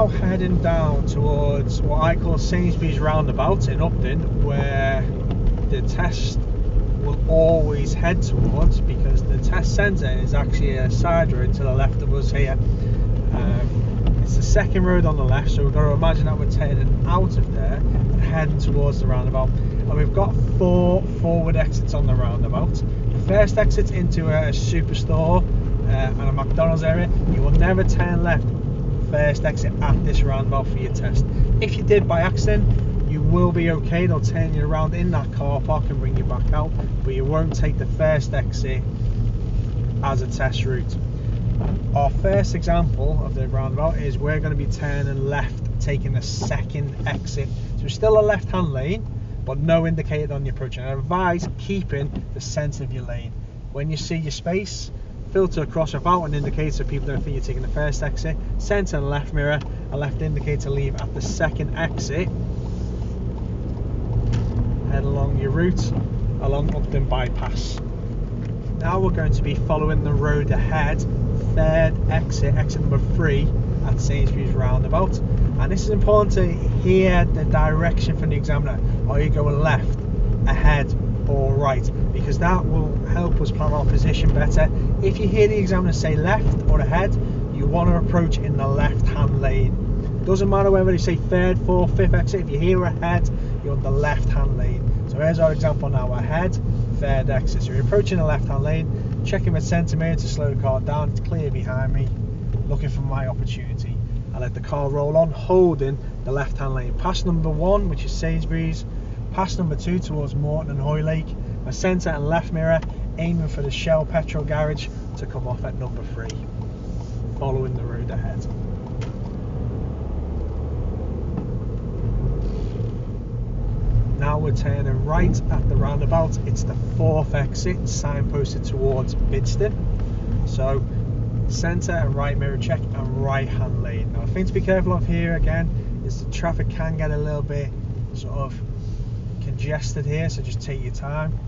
heading down towards what I call Sainsbury's Roundabout in Upton, where the test will always head towards, because the test centre is actually a side road to the left of us here. It's the second road on the left, so we've got to imagine that we're turning out of there and heading towards the roundabout. And we've got 4 forward exits on the roundabout. The first exit into a superstore and a McDonald's area. You will never turn left first exit at this roundabout for your test. If you did by accident, you will be okay. They'll turn you around in that car park and bring you back out, but you won't take the first exit as a test route. Our first example of the roundabout is we're going to be turning left, taking the second exit. So it's still a left-hand lane, but no indicator on your approach. And I advise keeping the centre of your lane. When you see your space, filter across without an indicator so people don't think you're taking the first exit. Centre and left mirror, a left indicator leave at the second exit. Head along your route, along Upton bypass. Now we're going to be following the road ahead, third exit, exit number 3 at Sainsbury's Roundabout. And this is important to hear the direction from the examiner. Are you going left, ahead or right? Because that will help us plan our position better. If you hear the examiner say left or ahead, you want to approach in the left hand lane. Doesn't matter whether they say third, fourth, fifth exit. If you hear ahead, you're on the left hand lane. So here's our example now, ahead, third exit. So you're approaching the left hand lane, checking the centre mirror to slow the car down. It's clear behind me, looking for my opportunity. I let the car roll on, holding the left hand lane. Pass number 1, which is Sainsbury's. Pass number 2 towards Morton and Hoylake. My centre and left mirror aiming for the Shell petrol garage to come off at number 3. Following the road ahead. Now we're turning right at the roundabout. It's the 4th exit, signposted towards Bidston. So centre and right mirror check and right hand lane. Now the thing to be careful of here again is the traffic can get a little bit sort of congested here, so just take your time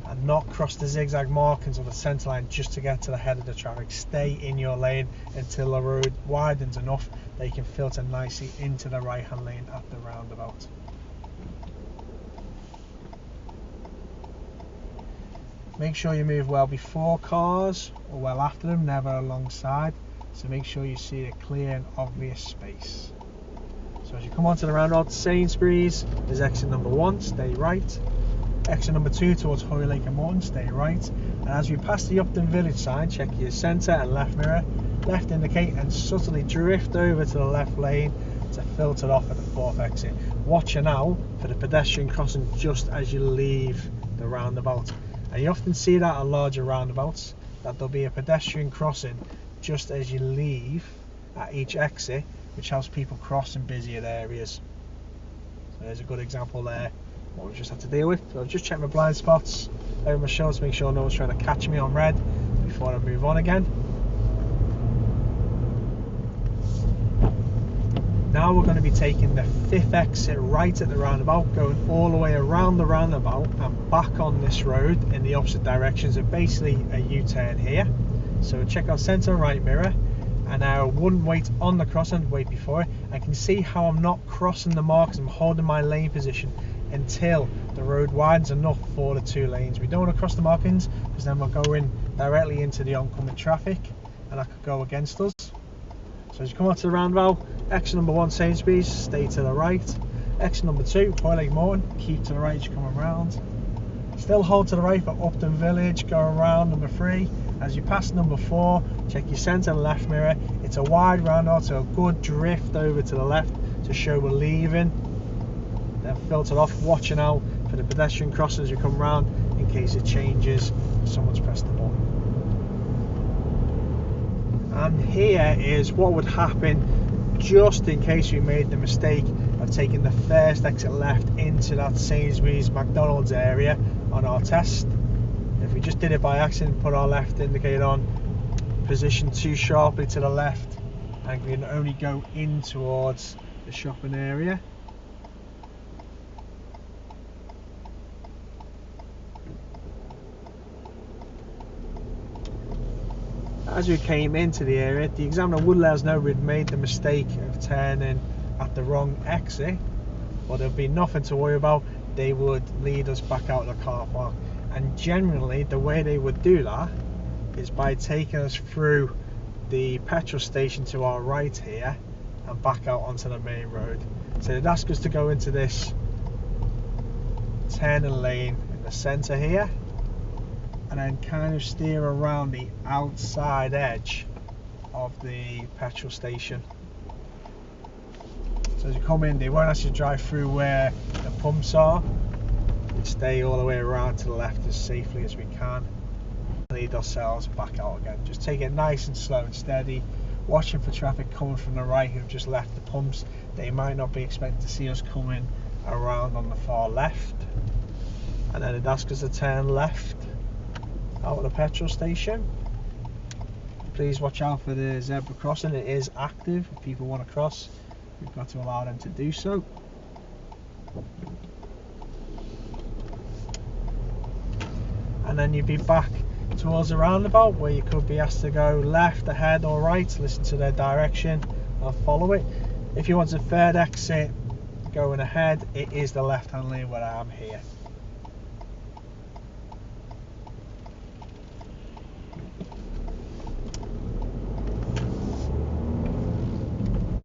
and not cross the zigzag markings or the centre line just to get to the head of the traffic. Stay in your lane until the road widens enough that you can filter nicely into the right hand lane at the roundabout. Make sure you move well before cars or well after them, never alongside. So make sure you see a clear and obvious space. So as you come onto the roundabout, Sainsbury's is exit number 1, stay right. Exit number 2 towards Hoylake and Morton, stay right. And as we pass the Upton Village sign, check your centre and left mirror, left indicate and subtly drift over to the left lane to filter off at the 4th exit. Watch now for the pedestrian crossing just as you leave the roundabout. And you often see that at larger roundabouts, that there'll be a pedestrian crossing just as you leave at each exit, which helps people cross in busier areas. So there's a good example there, what we just had to deal with. So I've just checked my blind spots over my shoulder to make sure no one's trying to catch me on red before I move on again. Now we're going to be taking the 5th exit right at the roundabout, going all the way around the roundabout and back on this road in the opposite direction. So basically a U-turn here. So check our centre and right mirror, and I wouldn't wait on the crossing, wait before it. I can see how I'm not crossing the marks, I'm holding my lane position until the road widens enough for the 2 lanes. We don't want to cross the markings because then we're going directly into the oncoming traffic and that could go against us. So as you come onto the roundabout, exit number 1 Sainsbury's, stay to the right. Exit number 2 Hoylake Morton, keep to the right as you come around. Still hold to the right for Upton Village, go around number 3. As you pass number 4, check your centre and left mirror. It's a wide roundabout, so a good drift over to the left to show we're leaving. Then filter off, watching out for the pedestrian crossing as you come round in case it changes, someone's pressed the button. And here is what would happen just in case we made the mistake of taking the first exit left into that Sainsbury's McDonald's area on our test. If we just did it by accident, put our left indicator on, position too sharply to the left, and we can only go in towards the shopping area. as we came into the area, the examiner would let us know we'd made the mistake of turning at the wrong exit, but there'd be nothing to worry about. They would lead us back out of the car park, and generally the way they would do that is by taking us through the petrol station to our right here and back out onto the main road. So they'd ask us to go into this turning lane in the centre here, and then kind of steer around the outside edge of the petrol station. So as you come in, they won't ask you to drive through where the pumps are. We stay all the way around to the left as safely as we can. Lead ourselves back out again. Just take it nice and slow and steady, watching for traffic coming from the right who've just left the pumps. They might not be expecting to see us coming around on the far left. And then it'd ask us to turn left out of the petrol station. Please watch out for the zebra crossing. It is active. If people want to cross, we've got to allow them to do so. And then you'd be back towards the roundabout, where you could be asked to go left, ahead or right. Listen to their direction and follow it. If you want a third exit going ahead, it is the left hand lane where I am here.